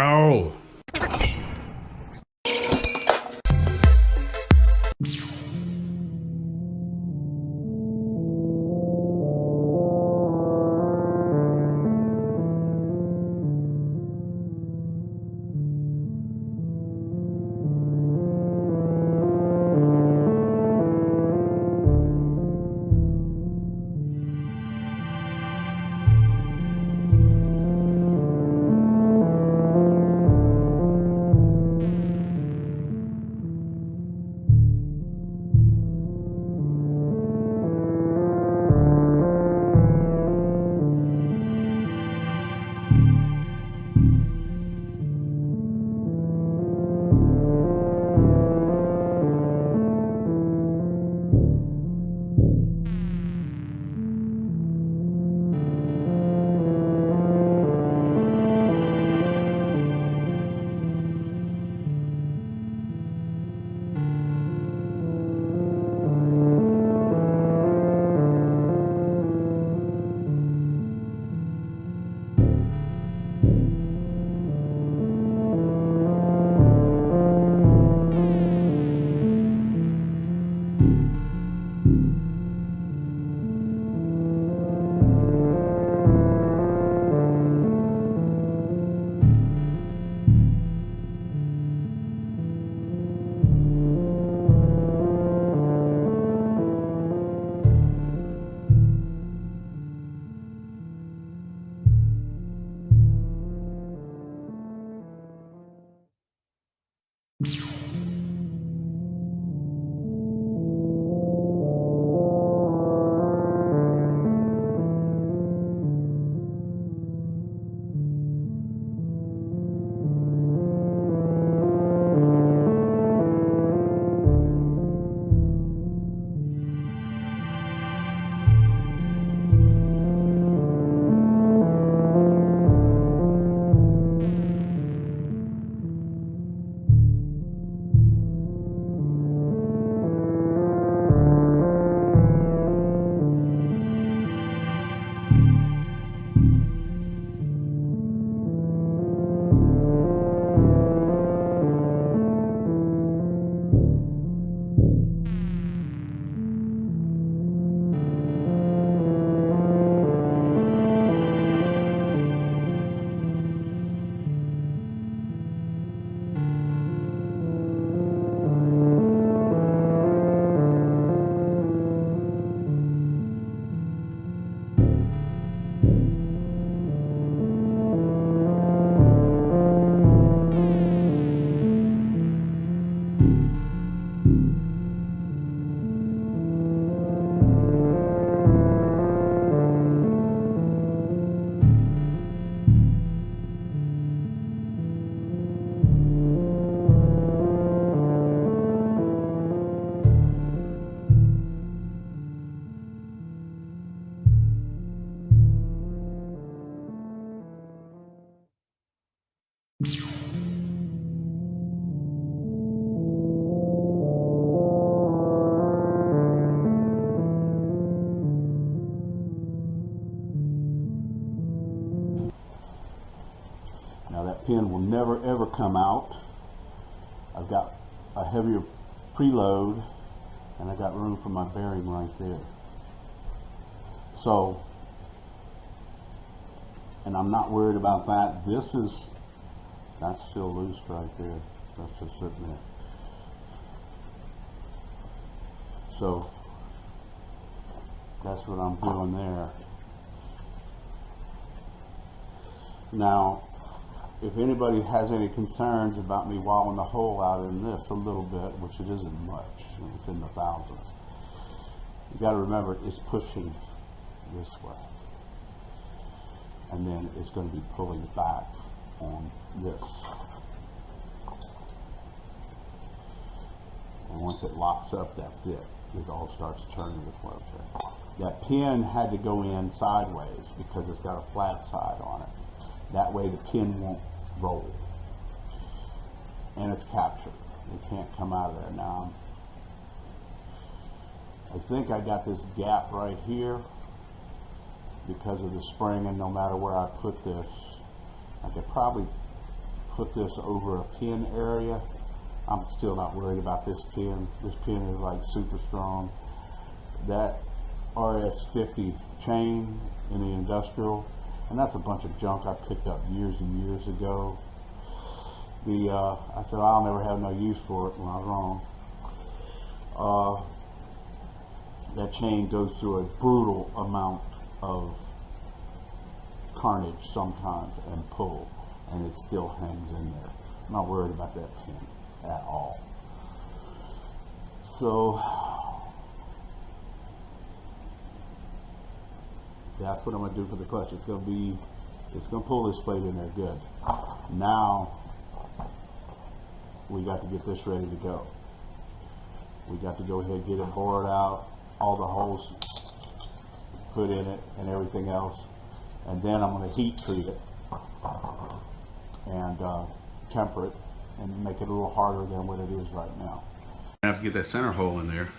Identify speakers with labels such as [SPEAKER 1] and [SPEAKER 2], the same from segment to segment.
[SPEAKER 1] Oh.
[SPEAKER 2] Now that pin will never ever come out. I've got a heavier preload and I got room for my bearing right there. So, and I'm not worried about that. That's still loose right there. That's just sitting there. So that's what I'm doing there. Now, if anybody has any concerns about me wallowing the hole out in this a little bit, which it isn't much, it's in the thousands, you got to remember it's pushing this way, and then it's going to be pulling back on this, and once it locks up, that's it. It all starts turning the flow. That pin had to go in sideways because it's got a flat side on it. That way the pin won't roll. And it's captured. It can't come out of there. Now, I think I got this gap right here because of the spring, and no matter where I put this, I could probably put this over a pin area. I'm still not worried about this pin. This pin is like super strong. That RS50 chain in the industrial, and that's a bunch of junk I picked up years and years ago. I said I'll never have no use for it when I was wrong. That chain goes through a brutal amount of carnage sometimes and pull, and it still hangs in there. I'm not worried about that pin at all. So that's what I'm going to do for the clutch. It's going to pull this plate in there good. Now we got to get this ready to go. We got to go ahead, get it bored out, all the holes put in it and everything else, and then I'm going to heat treat it and temper it and make it a little harder than what it is right now. I have to get that center hole in there.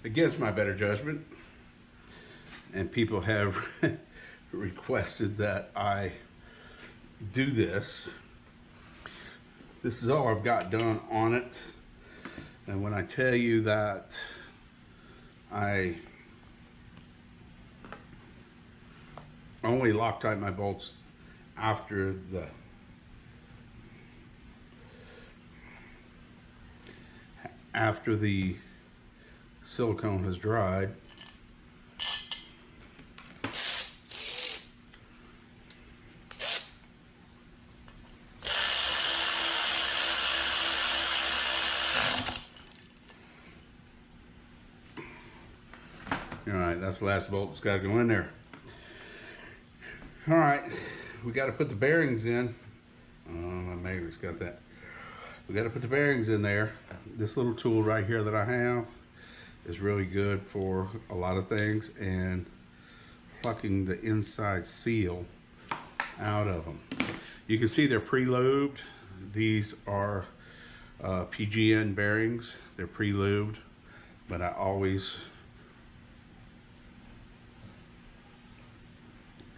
[SPEAKER 2] Against my better judgment, and people have requested that I do this. This is all I've got done on it, and when I tell you that I only Loctite my bolts after the silicone has dried. All right, that's the last bolt that's got to go in there. All right, we got to put the bearings in. My Magnet's got that. We got to put the bearings in there. This little tool right here that I have is really good for a lot of things, and plucking the inside seal out of them. You can see they're pre-lubed. These are PGN bearings. They're pre-lubed, but I always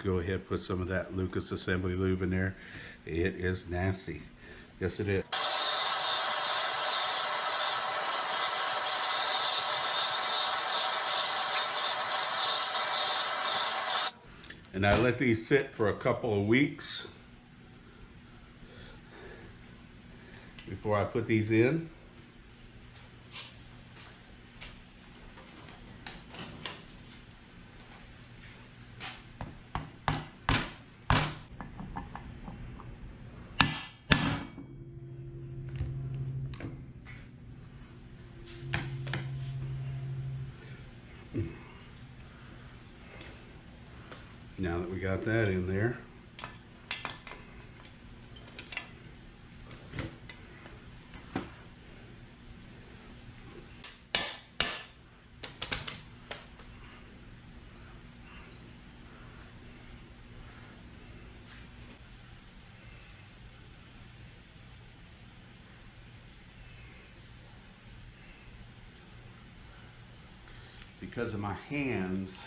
[SPEAKER 2] go ahead, put some of that Lucas Assembly lube in there. It is nasty. Yes, it is. And I let these sit for a couple of weeks before I put these in. Now that we got that in there, because of my hands,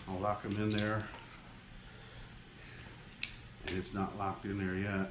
[SPEAKER 2] I'll lock them in there, and it's not locked in there yet.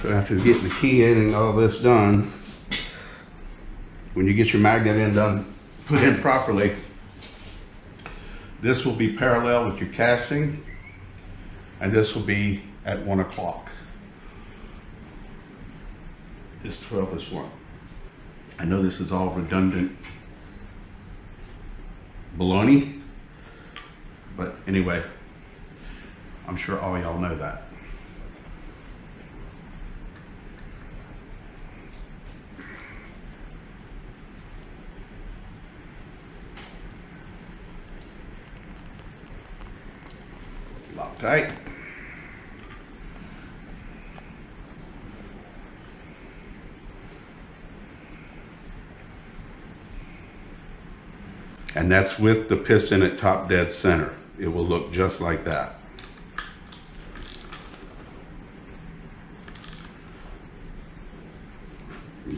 [SPEAKER 2] So after getting the key in and all this done, when you get your magnet in done, put in properly, this will be parallel with your casting, and this will be at 1 o'clock. This 12 is 1. I know this is all redundant baloney, but anyway, I'm sure all y'all know that. Lock tight. And that's with the piston at top dead center. It will look just like that.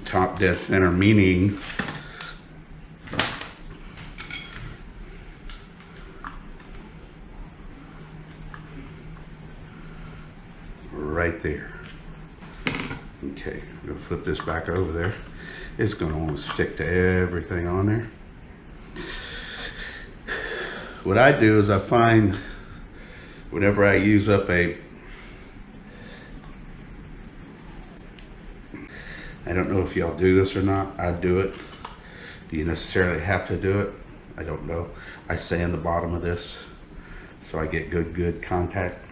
[SPEAKER 2] Top dead center meaning right there. Okay, I'm gonna flip this back over there. It's gonna want to stick to everything on there. What I do is I find whenever I use up I don't know if y'all do this or not, I do it. Do you necessarily have to do it? I don't know. I sand the bottom of this so I get good contact.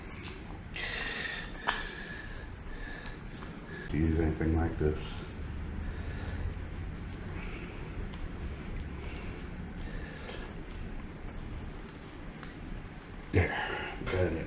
[SPEAKER 2] Do you use anything like this? There, got it in there.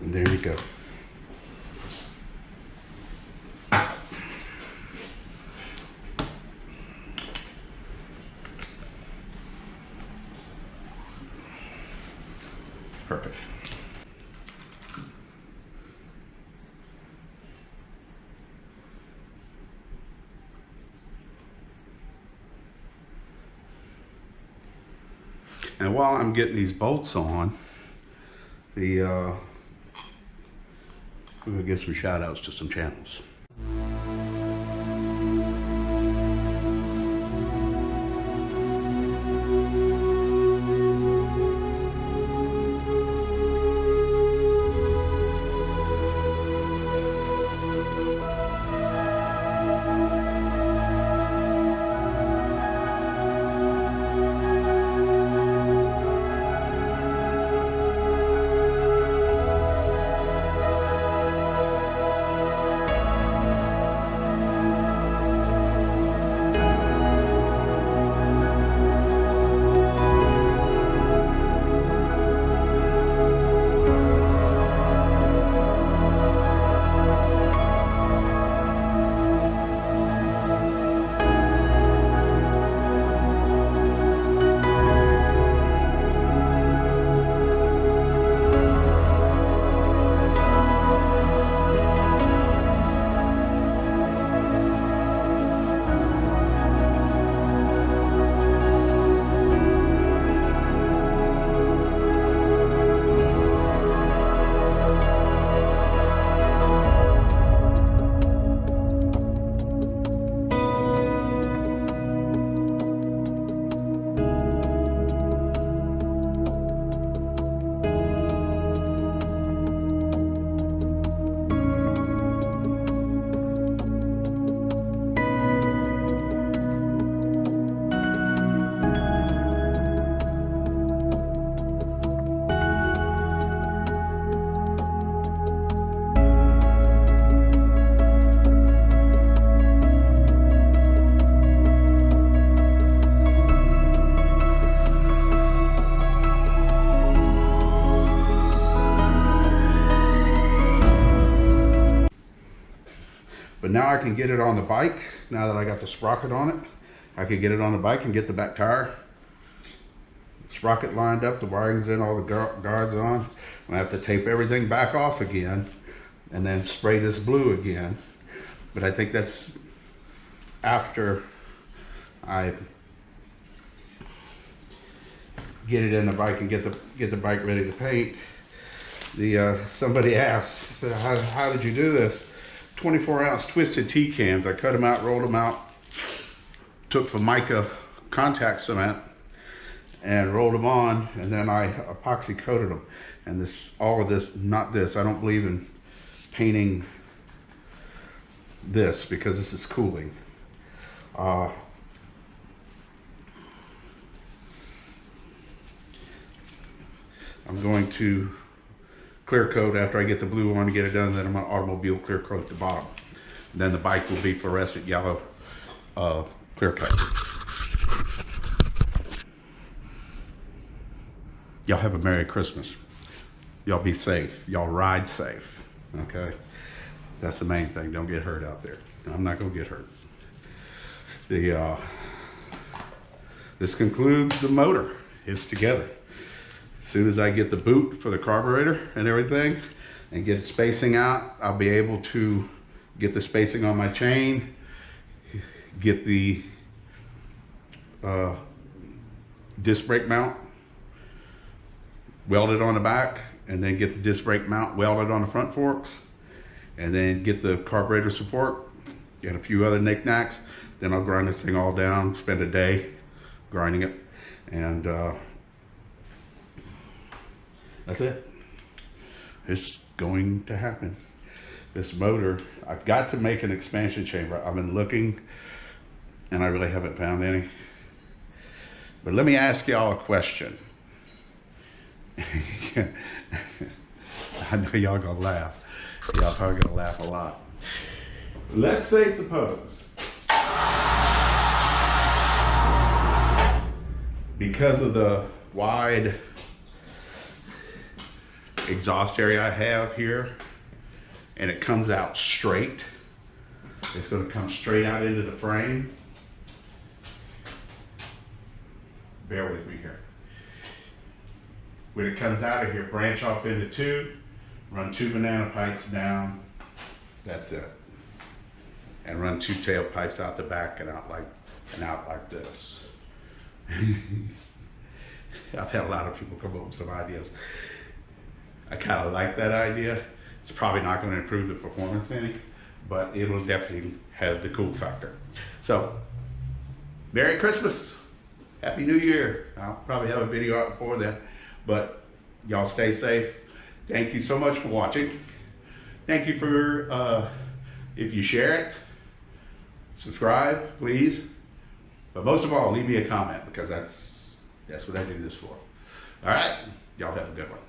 [SPEAKER 2] And there you go. Perfect. And while I'm getting these bolts on, we'll get some shout outs to some channels. But now I can get it on the bike. Now that I got the sprocket on it, I can get it on the bike and get the back tire sprocket lined up, the wiring's in, all the guards on. I have to tape everything back off again and then spray this blue again. But I think that's after I get it in the bike and get the bike ready to paint. Somebody asked, said, how did you do this? 24-ounce twisted T-cans. I cut them out, rolled them out, took Formica contact cement and rolled them on, and then I epoxy coated them. And all of this, not this, I don't believe in painting this because this is cooling. I'm going to clear coat after I get the blue on to get it done, then I'm going to automobile clear coat the bottom. And then the bike will be fluorescent yellow clear coat. Y'all have a Merry Christmas. Y'all be safe. Y'all ride safe. Okay? That's the main thing. Don't get hurt out there. I'm not going to get hurt. This concludes the motor. It's together. As soon as I get the boot for the carburetor and everything and get spacing out, I'll be able to get the spacing on my chain, get the disc brake mount welded on the back, and then get the disc brake mount welded on the front forks, and then get the carburetor support and a few other knickknacks. Then I'll grind this thing all down, spend a day grinding it, and that's it. It's going to happen. This motor, I've got to make an expansion chamber. I've been looking and I really haven't found any. But let me ask y'all a question. I know y'all gonna laugh. Y'all probably gonna laugh a lot. Let's say, suppose, because of the wide exhaust area I have here, and it comes out straight. It's going to come straight out into the frame. Bear with me here. When it comes out of here, branch off into two, run 2 banana pipes down. That's it. And run 2 tailpipes out the back and out like this. I've had a lot of people come up with some ideas. I kind of like that idea. It's probably not going to improve the performance any, but it'll definitely have the cool factor. So, Merry Christmas, Happy New Year. I'll probably have a video out before then, but y'all stay safe. Thank you so much for watching. Thank you for, if you share it, subscribe, please. But most of all, leave me a comment, because that's what I do this for. All right, y'all have a good one.